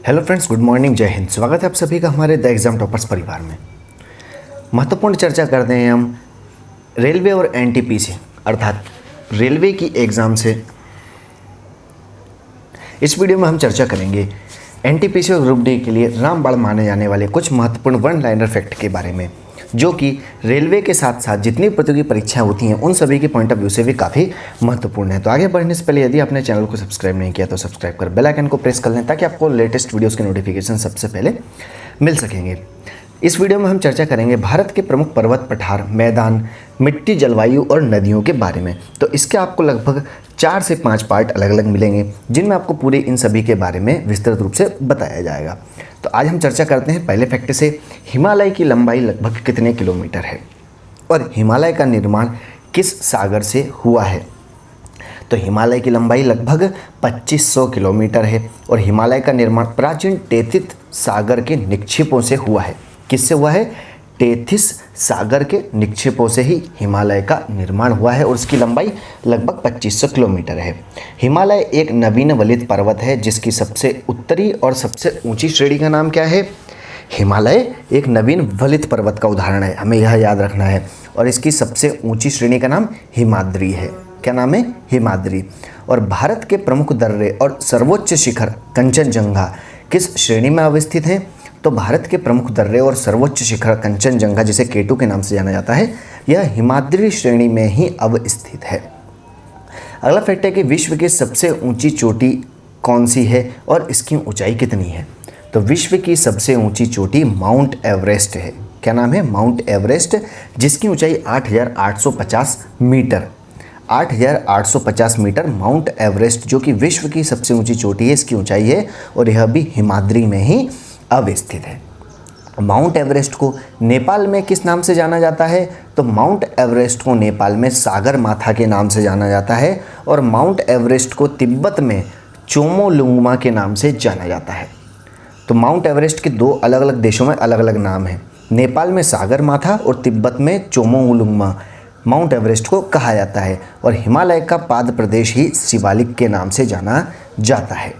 Hello friends, good morning, जय हिंद। स्वागत है आप सभी का हमारे द एग्ज़ाम टॉपर्स परिवार में। महत्वपूर्ण चर्चा करते हैं हम रेलवे और एनटीपीसी अर्थात रेलवे की एग्ज़ाम से। इस वीडियो में हम चर्चा करेंगे एनटीपीसी और ग्रुप डी के लिए रामबाण माने जाने वाले कुछ महत्वपूर्ण वन लाइनर फैक्ट के बारे में, जो कि रेलवे के साथ साथ जितनी प्रतियोगी परीक्षाएं होती हैं उन सभी के पॉइंट ऑफ व्यू से भी काफ़ी महत्वपूर्ण है। तो आगे बढ़ने से पहले यदि आपने चैनल को सब्सक्राइब नहीं किया तो सब्सक्राइब कर बेल आइकन को प्रेस कर लें ताकि आपको लेटेस्ट वीडियोस के नोटिफिकेशन सबसे पहले मिल सकेंगे। इस वीडियो में हम चर्चा करेंगे भारत के प्रमुख पर्वत, पठार, मैदान, मिट्टी, जलवायु और नदियों के बारे में। तो इसके आपको लगभग 4 से 5 पार्ट अलग अलग मिलेंगे जिनमें आपको पूरे इन सभी के बारे में विस्तृत रूप से बताया जाएगा। तो आज हम चर्चा करते हैं पहले फैक्ट से। हिमालय की लंबाई लगभग कितने किलोमीटर है और हिमालय का निर्माण किस सागर से हुआ है? तो हिमालय की लंबाई लगभग 2500 किलोमीटर है और हिमालय का निर्माण प्राचीन टेथिस सागर के निक्षेपों से हुआ है। किससे हुआ है? टेथिस सागर के निक्षेपों से ही हिमालय का निर्माण हुआ है और उसकी लंबाई लगभग 2500 किलोमीटर है। हिमालय एक नवीन वलित पर्वत है जिसकी सबसे उत्तरी और सबसे ऊंची श्रेणी का नाम क्या है? हिमालय एक नवीन वलित पर्वत का उदाहरण है, हमें यह याद रखना है। और इसकी सबसे ऊंची श्रेणी का नाम हिमाद्री है। क्या नाम है? हिमाद्री। और भारत के प्रमुख दर्रे और सर्वोच्च शिखर कंचनजंगा किस श्रेणी में अवस्थित हैं? तो भारत के प्रमुख दर्रे और सर्वोच्च शिखर कंचनजंगा, जिसे केटू के नाम से जाना जाता है, यह हिमाद्री श्रेणी में ही अवस्थित है। अगला फैक्ट है कि विश्व की सबसे ऊंची चोटी कौन सी है और इसकी ऊंचाई कितनी है? तो विश्व की सबसे ऊंची चोटी माउंट एवरेस्ट है। क्या नाम है? माउंट एवरेस्ट, जिसकी ऊंचाई 8850 मीटर 8850 मीटर माउंट एवरेस्ट, जो कि विश्व की सबसे ऊंची चोटी है, इसकी ऊंचाई है और यह भी हिमाद्री में ही अवस्थित है। माउंट एवरेस्ट को नेपाल में किस नाम से जाना जाता है? तो माउंट एवरेस्ट को नेपाल में सागर माथा के नाम से जाना जाता है और माउंट एवरेस्ट को तिब्बत में चोमोलुंगमा के नाम से जाना जाता है। तो माउंट एवरेस्ट के दो अलग अलग देशों में अलग अलग नाम हैं। नेपाल में सागर माथा और तिब्बत में चोमोलुंगमा माउंट एवरेस्ट को कहा जाता है और हिमालय का पाद प्रदेश ही शिवालिक के नाम से जाना जाता है।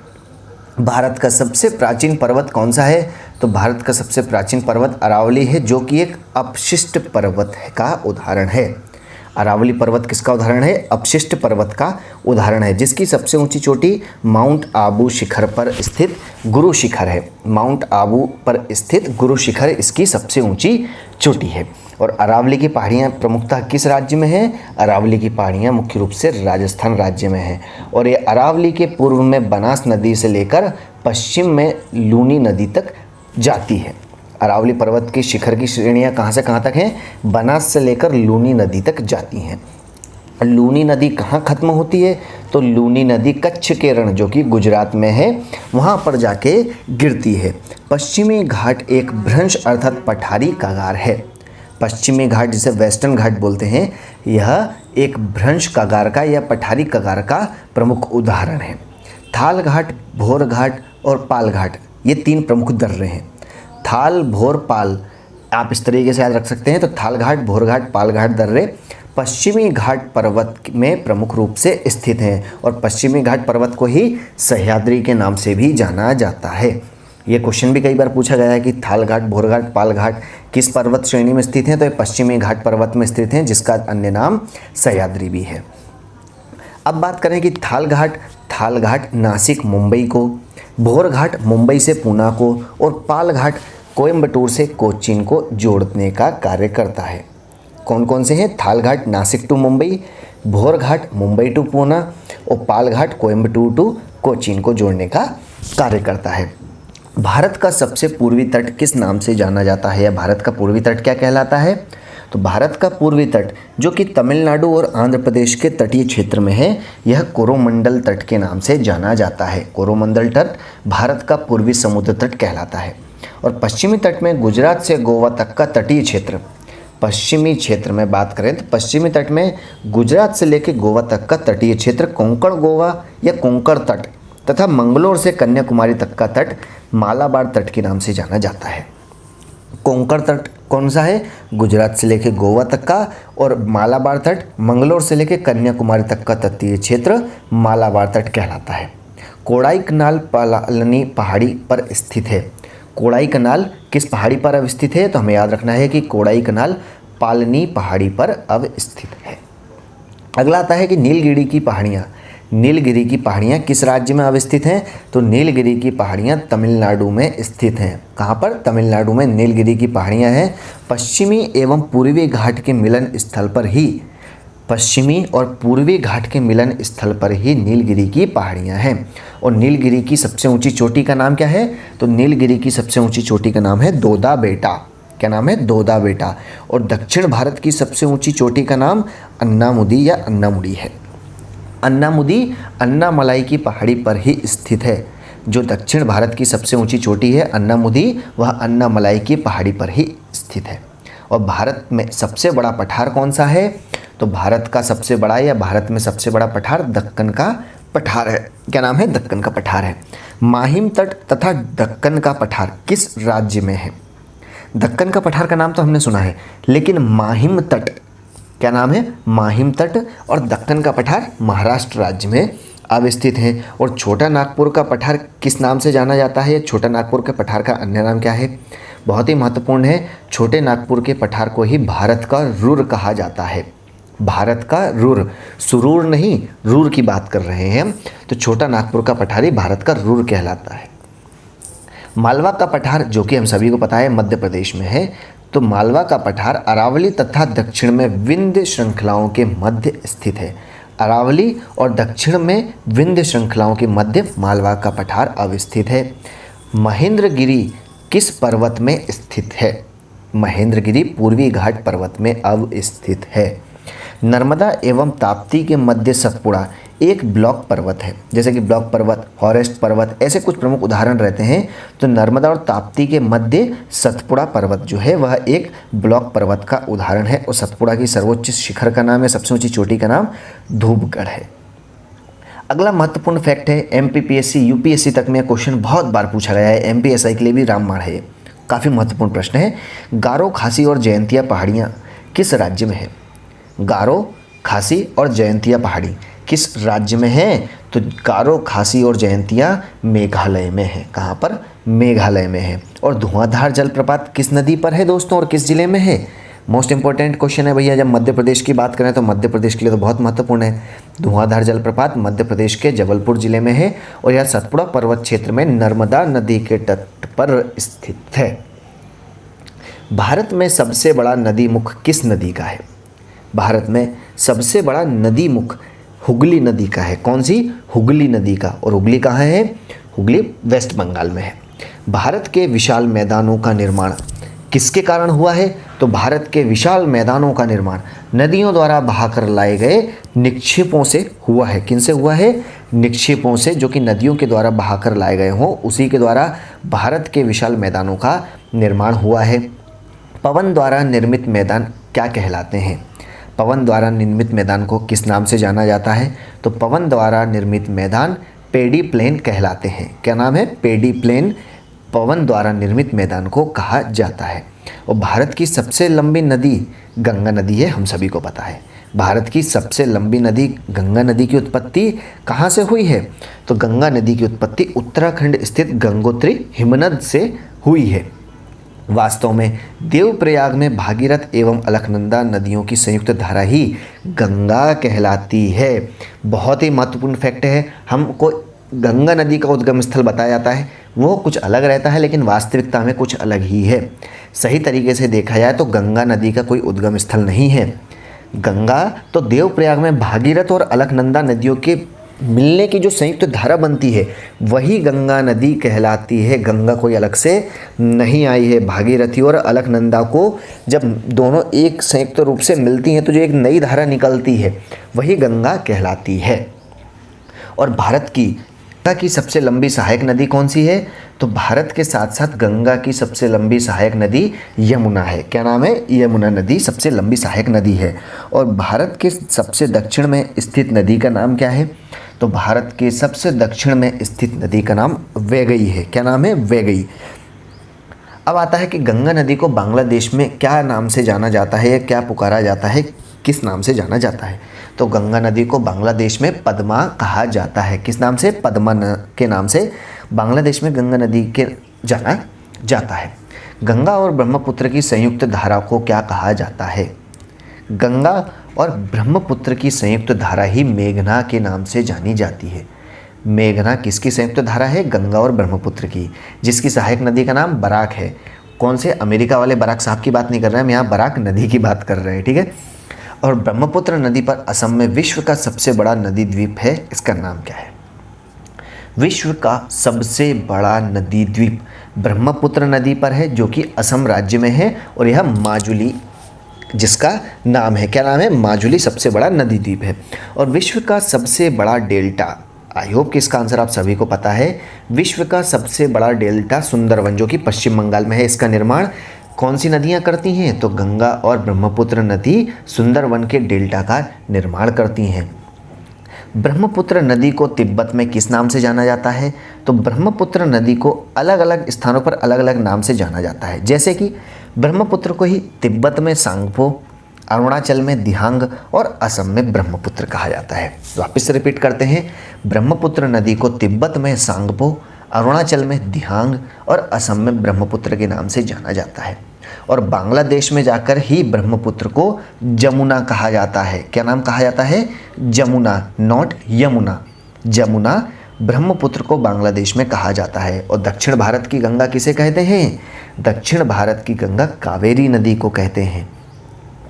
भारत का सबसे प्राचीन पर्वत कौन सा है? तो भारत का सबसे प्राचीन पर्वत अरावली है, जो कि एक अपशिष्ट पर्वत का उदाहरण है। अरावली पर्वत किसका उदाहरण है? अपशिष्ट पर्वत का उदाहरण है, जिसकी सबसे ऊंची चोटी माउंट आबू शिखर पर स्थित गुरु शिखर है। माउंट आबू पर स्थित गुरु शिखर इसकी सबसे ऊंची चोटी है। और अरावली की पहाड़ियाँ प्रमुखतः किस राज्य में हैं? अरावली की पहाड़ियाँ मुख्य रूप से राजस्थान राज्य में हैं और ये अरावली के पूर्व में बनास नदी से लेकर पश्चिम में लूनी नदी तक जाती है। अरावली पर्वत के शिखर की श्रेणियाँ कहाँ से कहाँ तक हैं? बनास से लेकर लूनी नदी तक जाती हैं। लूनी नदी कहाँ खत्म होती है? तो लूनी नदी कच्छ के रण, जो कि गुजरात में है, वहाँ पर जाके गिरती है। पश्चिमी घाट एक भ्रंश अर्थात पठारी कगार है। पश्चिमी घाट, जिसे वेस्टर्न घाट बोलते हैं, यह एक भ्रंश कगार का या पठारी कगार का प्रमुख उदाहरण है। थाल घाट, भोर घाट और पाल घाट, ये 3 प्रमुख दर्रे हैं। थाल, भोर, पाल, आप इस तरीके से याद रख सकते हैं। तो थाल घाट, भोर घाट, पाल घाट दर्रे पश्चिमी घाट पर्वत में प्रमुख रूप से स्थित हैं और पश्चिमी घाट पर्वत को ही सह्याद्री के नाम से भी जाना जाता है। ये क्वेश्चन भी कई बार पूछा गया है कि थाल घाट, भोर घाट, पाल घाट किस पर्वत श्रेणी में स्थित हैं? तो ये पश्चिमी घाट पर्वत में स्थित हैं, जिसका अन्य नाम सह्याद्री भी है। अब बात करें कि थाल घाट नासिक मुंबई को, भोर घाट मुंबई से पूना को और पाल घाट कोयम्बटूर से कोचीन को जोड़ने का कार्य करता है। कौन कौन से हैं? थाल घाट नासिक टू मुंबई, भोर घाट मुंबई टू पूना और पाल घाट कोयम्बटूर टू कोचीन को जोड़ने का कार्य करता है। भारत का सबसे पूर्वी तट किस नाम से जाना जाता है या भारत का पूर्वी तट क्या कहलाता है? तो भारत का पूर्वी तट, जो कि तमिलनाडु और आंध्र प्रदेश के तटीय क्षेत्र में है, यह कोरोमंडल तट के नाम से जाना जाता है। कोरोमंडल तट भारत का पूर्वी समुद्र तट कहलाता है। और पश्चिमी तट में गुजरात से गोवा तक का तटीय क्षेत्र, पश्चिमी क्षेत्र में बात करें तो पश्चिमी तट में गुजरात से लेकर गोवा तक का तटीय क्षेत्र कोंकण गोवा या कोंकण तट तथा मंगलोर से कन्याकुमारी तक का तट मालाबार तट के नाम से जाना जाता है। कोंकण तट कौन सा है? गुजरात से लेकर गोवा तक का, और मालाबार तट मंगलोर से लेकर कन्याकुमारी तक का तटीय क्षेत्र मालाबार तट कहलाता है। कोडाईकनाल पालानी पहाड़ी पर स्थित है। कोडाईकनाल किस पहाड़ी पर अवस्थित है? तो हमें याद रखना है कि कोडाईकनाल पालनी पहाड़ी पर अवस्थित है। अगला आता है कि नीलगिरी की पहाड़ियाँ। नीलगिरी की पहाड़ियाँ किस राज्य में अवस्थित हैं? तो नीलगिरी की पहाड़ियाँ तमिलनाडु में स्थित हैं। कहाँ पर? तमिलनाडु में नीलगिरी की पहाड़ियाँ हैं। पश्चिमी एवं पूर्वी घाट के मिलन स्थल पर ही, पश्चिमी और पूर्वी घाट के मिलन स्थल पर ही नीलगिरी की पहाड़ियाँ हैं। और नीलगिरी की सबसे ऊंची चोटी का नाम क्या है? तो नीलगिरी की सबसे ऊंची चोटी का नाम है दोदा बेटा। क्या नाम है? दोदा बेटा। और दक्षिण भारत की सबसे ऊंची चोटी का नाम अन्नामुदी या अन्नामुडी है। अन्नामुदी अन्नामलाई की पहाड़ी पर ही स्थित है। जो दक्षिण भारत की सबसे ऊंची चोटी है अन्नामुदी, वह अन्नामलाई की पहाड़ी पर ही स्थित है। और भारत में सबसे बड़ा पठार कौन सा है? तो भारत का सबसे बड़ा या भारत में सबसे बड़ा पठार दक्कन का पठार है। क्या नाम है? दक्कन का पठार है। माहिम तट तथा दक्कन का पठार किस राज्य में है? दक्कन का पठार का नाम तो हमने सुना है, लेकिन माहिम तट, क्या नाम है? माहिम तट और दक्कन का पठार महाराष्ट्र राज्य में अवस्थित हैं। और छोटा नागपुर का पठार किस नाम से जाना जाता है? छोटा नागपुर के पठार का अन्य नाम क्या है? बहुत ही महत्वपूर्ण है। छोटे नागपुर के पठार को ही भारत का रुर कहा जाता है। भारत का रुर, सुरूर नहीं, रुर की बात कर रहे हैं हम। तो छोटा नागपुर का पठार ही भारत का रुर कहलाता है। मालवा का पठार, जो कि हम सभी को पता है मध्य प्रदेश में है, तो मालवा का पठार अरावली तथा दक्षिण में विंध्य श्रृंखलाओं के मध्य स्थित है। अरावली और दक्षिण में विंध्य श्रृंखलाओं के मध्य मालवा का पठार अवस्थित है। महेंद्रगिरी किस पर्वत में स्थित है? महेंद्रगिरी पूर्वी घाट पर्वत में अवस्थित है। नर्मदा एवं ताप्ती के मध्य सतपुड़ा एक ब्लॉक पर्वत है। जैसे कि ब्लॉक पर्वत, फॉरेस्ट पर्वत, ऐसे कुछ प्रमुख उदाहरण रहते हैं। तो नर्मदा और ताप्ती के मध्य सतपुड़ा पर्वत जो है वह एक ब्लॉक पर्वत का उदाहरण है। और सतपुड़ा की सर्वोच्च शिखर का नाम है, सबसे ऊंची चोटी का नाम धूपगढ़ है। अगला महत्वपूर्ण फैक्ट है, एमपीपीएससी यूपीएससी तक में क्वेश्चन बहुत बार पूछा गया है, एमपीएसआई के लिए भी रामबाण है। काफ़ी महत्वपूर्ण प्रश्न है। गारो, खासी और जयंतिया पहाड़ियाँ किस राज्य में है? गारो, खासी और जयंतिया पहाड़ी किस राज्य में है? तो गारो, खासी और जयंतिया मेघालय में है। कहाँ पर? मेघालय में है। और धुआंधार जलप्रपात किस नदी पर है दोस्तों और किस जिले में है? मोस्ट इंपॉर्टेंट क्वेश्चन है भैया। जब मध्य प्रदेश की बात करें तो मध्य प्रदेश के लिए तो बहुत महत्वपूर्ण है। धुआंधार जलप्रपात मध्य प्रदेश के जबलपुर जिले में है और यह सतपुड़ा पर्वत क्षेत्र में नर्मदा नदी के तट पर स्थित है। भारत में सबसे बड़ा नदी मुख किस नदी का है? भारत में सबसे बड़ा नदी मुख हुगली नदी का है। कौन सी? हुगली नदी का। और हुगली कहाँ है? हुगली वेस्ट बंगाल में है। भारत के विशाल मैदानों का निर्माण किसके कारण हुआ है? तो भारत के विशाल मैदानों का निर्माण नदियों द्वारा बहाकर लाए गए निक्षेपों से हुआ है। किनसे हुआ है? निक्षेपों से, जो कि नदियों के द्वारा बहाकर लाए गए हों, उसी के द्वारा भारत के विशाल मैदानों का निर्माण हुआ है। पवन द्वारा निर्मित मैदान क्या कहलाते हैं? पवन द्वारा निर्मित मैदान को किस नाम से जाना जाता है? तो पवन द्वारा निर्मित मैदान पेडी प्लेन कहलाते हैं। क्या नाम है? पेडी प्लेन पवन द्वारा निर्मित मैदान को कहा जाता है। और भारत की सबसे लंबी नदी गंगा नदी है, हम सभी को पता है। भारत की सबसे लंबी नदी गंगा नदी की उत्पत्ति कहाँ से हुई है? तो गंगा नदी की उत्पत्ति उत्तराखंड स्थित गंगोत्री हिमनद से हुई है। वास्तव में देवप्रयाग में भागीरथ एवं अलकनंदा नदियों की संयुक्त धारा ही गंगा कहलाती है। बहुत ही महत्वपूर्ण फैक्ट है। हमको गंगा नदी का उद्गम स्थल बताया जाता है, वो कुछ अलग रहता है, लेकिन वास्तविकता में कुछ अलग ही है। सही तरीके से देखा जाए तो गंगा नदी का कोई उद्गम स्थल नहीं है। गंगा तो देवप्रयाग में भागीरथ और अलकनंदा नदियों के मिलने की जो संयुक्त धारा बनती है वही गंगा नदी कहलाती है। गंगा कोई अलग से नहीं आई है। भागीरथी और अलकनंदा को जब दोनों एक संयुक्त रूप से मिलती हैं तो जो एक नई धारा निकलती है वही गंगा कहलाती है। और भारत की सबसे लंबी सहायक नदी कौन सी है? तो भारत के साथ साथ गंगा की सबसे लंबी सहायक नदी यमुना है। क्या नाम है? यमुना नदी सबसे लंबी सहायक नदी है। और भारत के सबसे दक्षिण में स्थित नदी का नाम क्या है? तो भारत के सबसे दक्षिण में स्थित नदी का नाम वैगई है। क्या नाम है? वैगई। अब आता है कि गंगा नदी को बांग्लादेश में क्या नाम से जाना जाता है या क्या पुकारा जाता है, किस नाम से जाना जाता है? तो तो गंगा नदी को बांग्लादेश में पद्मा कहा जाता है। किस नाम से? पद्मा के नाम से बांग्लादेश में गंगा नदी के जाना जाता है। गंगा और ब्रह्मपुत्र की संयुक्त धारा को क्या कहा जाता है? गंगा और ब्रह्मपुत्र की संयुक्त धारा ही मेघना के नाम से जानी जाती है। मेघना किसकी संयुक्त धारा है? गंगा और ब्रह्मपुत्र की, जिसकी सहायक नदी का नाम बराक है। कौन से? अमेरिका वाले बराक साहब की बात नहीं कर रहे हैं हम, यहाँ बराक नदी की बात कर रहे हैं, ठीक है। और ब्रह्मपुत्र नदी पर असम में विश्व का सबसे बड़ा नदी द्वीप है, इसका नाम क्या है? विश्व का सबसे बड़ा नदी द्वीप ब्रह्मपुत्र नदी पर है, जो कि असम राज्य में है, और यह माजुली जिसका नाम है, क्या नाम है? माजुली सबसे बड़ा नदी द्वीप है। और विश्व का सबसे बड़ा डेल्टा, आई होप कि इसका आंसर आप सभी को पता है। विश्व का सबसे बड़ा डेल्टा सुंदरवन, जो कि पश्चिम बंगाल में है, इसका निर्माण कौन सी नदियां करती हैं? तो गंगा और ब्रह्मपुत्र नदी सुंदरवन के डेल्टा का निर्माण करती हैं। ब्रह्मपुत्र नदी को तिब्बत में किस नाम से जाना जाता है? तो ब्रह्मपुत्र नदी को अलग अलग स्थानों पर अलग अलग नाम से जाना जाता है, जैसे कि ब्रह्मपुत्र को ही तिब्बत में सांगपो, अरुणाचल में दिहांग और असम में ब्रह्मपुत्र कहा जाता है। वापस से रिपीट करते हैं, ब्रह्मपुत्र नदी को तिब्बत में सांगपो, अरुणाचल में दिहांग और असम में ब्रह्मपुत्र के नाम से जाना जाता है। और बांग्लादेश में जाकर ही ब्रह्मपुत्र को जमुना कहा जाता है। क्या नाम कहा जाता है? जमुना, नॉट यमुना। जमुना ब्रह्मपुत्र को बांग्लादेश में कहा जाता है। और दक्षिण भारत की गंगा किसे कहते हैं? दक्षिण भारत की गंगा कावेरी नदी को कहते हैं।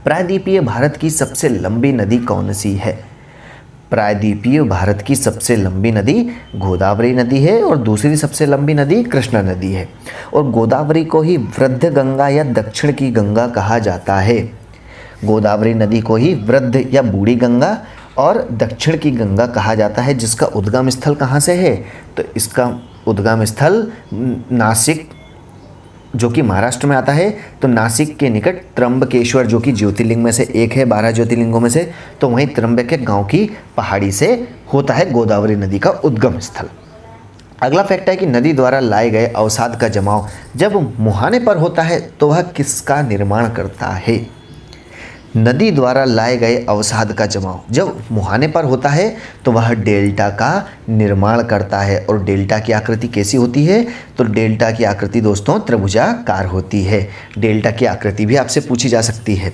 प्रायद्वीपीय भारत की सबसे लंबी नदी कौन सी है? प्रायद्वीपीय भारत की सबसे लंबी नदी गोदावरी नदी है, और दूसरी सबसे लंबी नदी कृष्णा नदी है। और गोदावरी को ही वृद्ध गंगा या दक्षिण की गंगा कहा जाता है। गोदावरी नदी को ही वृद्ध या बूढ़ी गंगा और दक्षिण की गंगा कहा जाता है, जिसका उद्गम स्थल कहाँ से है? तो इसका उद्गम स्थल नासिक, जो कि महाराष्ट्र में आता है, तो नासिक के निकट त्र्यंबकेश्वर, जो कि ज्योतिर्लिंग में से एक है, 12 ज्योतिर्लिंगों में से, तो वहीं त्र्यंबक गांव की पहाड़ी से होता है गोदावरी नदी का उद्गम स्थल। अगला फैक्ट है कि नदी द्वारा लाए गए अवसाद का जमाव जब मुहाने पर होता है तो वह किसका निर्माण करता है? नदी द्वारा लाए गए अवसाद का जमाव जब मुहाने पर होता है तो वह डेल्टा का निर्माण करता है। और डेल्टा की आकृति कैसी होती है? तो डेल्टा की आकृति दोस्तों त्रिभुजाकार होती है। डेल्टा की आकृति भी आपसे पूछी जा सकती है।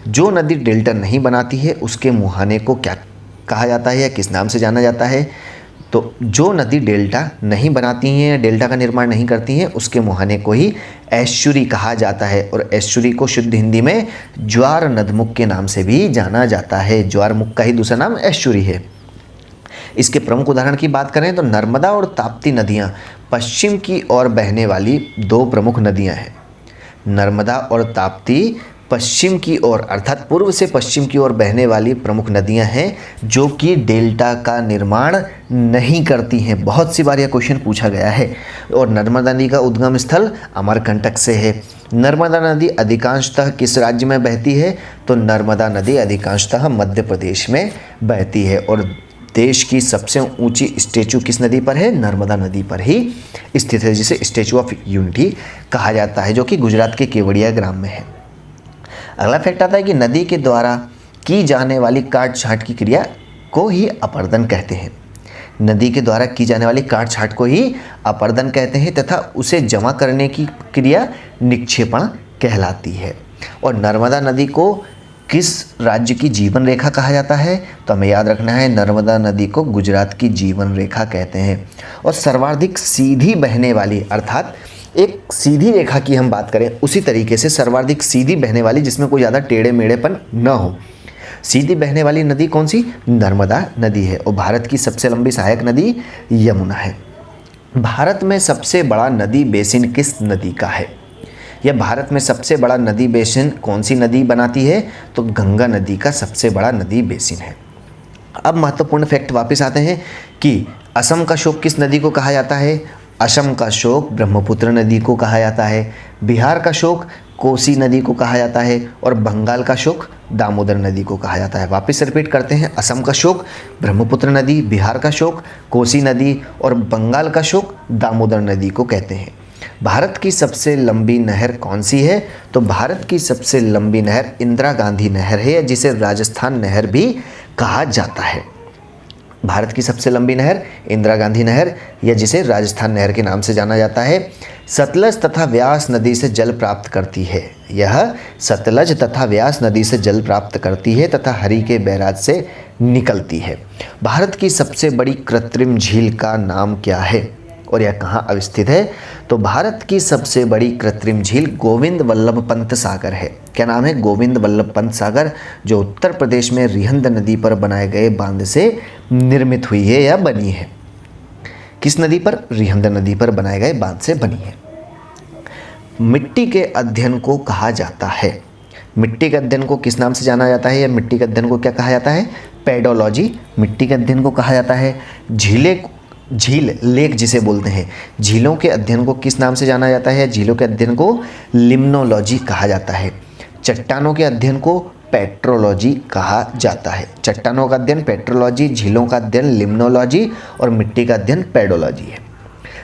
जो नदी डेल्टा नहीं बनाती है उसके मुहाने को क्या कहा जाता है या किस नाम से जाना जाता है? तो जो नदी डेल्टा नहीं बनाती हैं, डेल्टा का निर्माण नहीं करती हैं, उसके मुहाने को ही एस्चुरी कहा जाता है। और एस्चुरी को शुद्ध हिंदी में ज्वार नदमुख के नाम से भी जाना जाता है। ज्वार मुख का ही दूसरा नाम एस्चुरी है। इसके प्रमुख उदाहरण की बात करें तो नर्मदा और ताप्ती नदियाँ पश्चिम की ओर बहने वाली दो प्रमुख नदियाँ हैं। नर्मदा और ताप्ती पश्चिम की ओर अर्थात पूर्व से पश्चिम की ओर बहने वाली प्रमुख नदियां हैं, जो कि डेल्टा का निर्माण नहीं करती हैं। बहुत सी बार यह क्वेश्चन पूछा गया है। और नर्मदा नदी का उद्गम स्थल अमरकंटक से है। नर्मदा नदी अधिकांशतः किस राज्य में बहती है? तो नर्मदा नदी अधिकांशतः मध्य प्रदेश में बहती है। और देश की सबसे ऊंची स्टैचू किस नदी पर है? नर्मदा नदी पर ही स्थित है, जिसे स्टैचू ऑफ यूनिटी कहा जाता है, जो कि गुजरात के केवड़िया ग्राम में है। अगला फैक्ट आता है कि नदी के द्वारा की जाने वाली काट छांट की क्रिया को ही अपर्दन कहते हैं। नदी के द्वारा की जाने वाली काट छांट को ही अपर्दन कहते हैं तथा उसे जमा करने की क्रिया निक्षेपण कहलाती है। और नर्मदा नदी को किस राज्य की जीवन रेखा कहा जाता है? तो हमें याद रखना है, नर्मदा नदी को गुजरात की जीवन रेखा कहते हैं। और सर्वाधिक सीधी बहने वाली अर्थात एक सीधी रेखा की हम बात करें उसी तरीके से सर्वाधिक सीधी बहने वाली, जिसमें कोई ज़्यादा टेढ़े मेढ़ेपन न हो, सीधी बहने वाली नदी कौन सी? नर्मदा नदी है। और भारत की सबसे लंबी सहायक नदी यमुना है। भारत में सबसे बड़ा नदी बेसिन किस नदी का है? या भारत में सबसे बड़ा नदी बेसिन कौन सी नदी बनाती है? तो गंगा नदी का सबसे बड़ा नदी बेसिन है। अब महत्वपूर्ण फैक्ट वापस आते हैं कि असम का शोक किस नदी को कहा जाता है? असम का शोक ब्रह्मपुत्र नदी को कहा जाता है। बिहार का शोक कोसी नदी को कहा जाता है। और बंगाल का शोक दामोदर नदी को कहा जाता है। वापस रिपीट करते हैं, असम का शोक ब्रह्मपुत्र नदी, बिहार का शोक कोसी नदी और बंगाल का शोक दामोदर नदी को कहते हैं। भारत की सबसे लंबी नहर कौन सी है? तो भारत की सबसे लंबी नहर इंदिरा गांधी नहर है, जिसे राजस्थान नहर भी कहा जाता है? भारत की सबसे लंबी नहर इंदिरा गांधी नहर, या जिसे राजस्थान नहर के नाम से जाना जाता है। सतलज तथा व्यास नदी से जल प्राप्त करती है। यह सतलज तथा व्यास नदी से जल प्राप्त करती है तथा हरिके बैराज से निकलती है। भारत की सबसे बड़ी कृत्रिम झील का नाम क्या है और यह कहाँ अवस्थित है? तो भारत की सबसे बड़ी कृत्रिम झील गोविंद वल्लभ पंत सागर है। क्या नाम है? गोविंद वल्लभ पंत सागर, जो उत्तर प्रदेश में रिहंद नदी पर बनाए गए बांध से निर्मित हुई है या बनी है। किस नदी पर? रिहंद नदी पर बनाए गए बांध से बनी है। मिट्टी के अध्ययन को कहा जाता है? मिट्टी के अध्ययन को किस नाम से जाना जाता है या मिट्टी के अध्ययन को क्या कहा जाता है? पेडोलॉजी मिट्टी के अध्ययन को कहा जाता है। झील लेक जिसे बोलते हैं, झीलों के अध्ययन को किस नाम से जाना जाता है? झीलों के अध्ययन को लिम्नोलॉजी कहा जाता है। चट्टानों के अध्ययन को पेट्रोलॉजी कहा जाता है। चट्टानों का अध्ययन पेट्रोलॉजी, झीलों का अध्ययन लिम्नोलॉजी और मिट्टी का अध्ययन पेडोलॉजी है।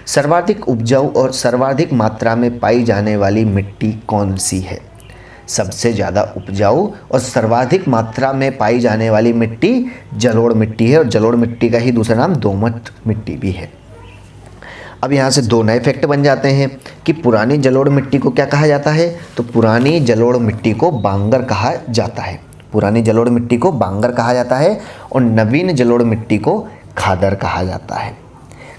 सर्वाधिक उपजाऊ और सर्वाधिक मात्रा में पाई जाने वाली मिट्टी कौन सी है? सबसे ज़्यादा उपजाऊ और सर्वाधिक मात्रा में पाई जाने वाली मिट्टी जलोढ़ मिट्टी है, और जलोढ़ मिट्टी का ही दूसरा नाम दोमट मिट्टी भी है। अब यहाँ से दो नए फैक्ट बन जाते हैं कि पुरानी जलोढ़ मिट्टी को क्या कहा जाता है? तो पुरानी जलोढ़ मिट्टी को बांगर कहा जाता है। पुरानी जलोढ़ मिट्टी को बांगर कहा जाता है और नवीन जलोढ़ मिट्टी को खादर कहा जाता है।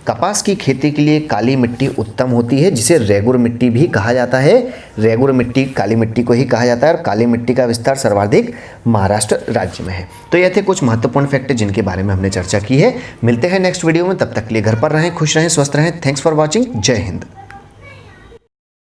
कपास की खेती के लिए काली मिट्टी उत्तम होती है, जिसे रेगुर मिट्टी भी कहा जाता है। रेगुर मिट्टी काली मिट्टी को ही कहा जाता है और काली मिट्टी का विस्तार सर्वाधिक महाराष्ट्र राज्य में है। तो ये थे कुछ महत्वपूर्ण फैक्ट जिनके बारे में हमने चर्चा की है। मिलते हैं नेक्स्ट वीडियो में, तब तक के लिए घर पर रहें, खुश रहें, स्वस्थ रहें। Thanks for watching. जय हिंद।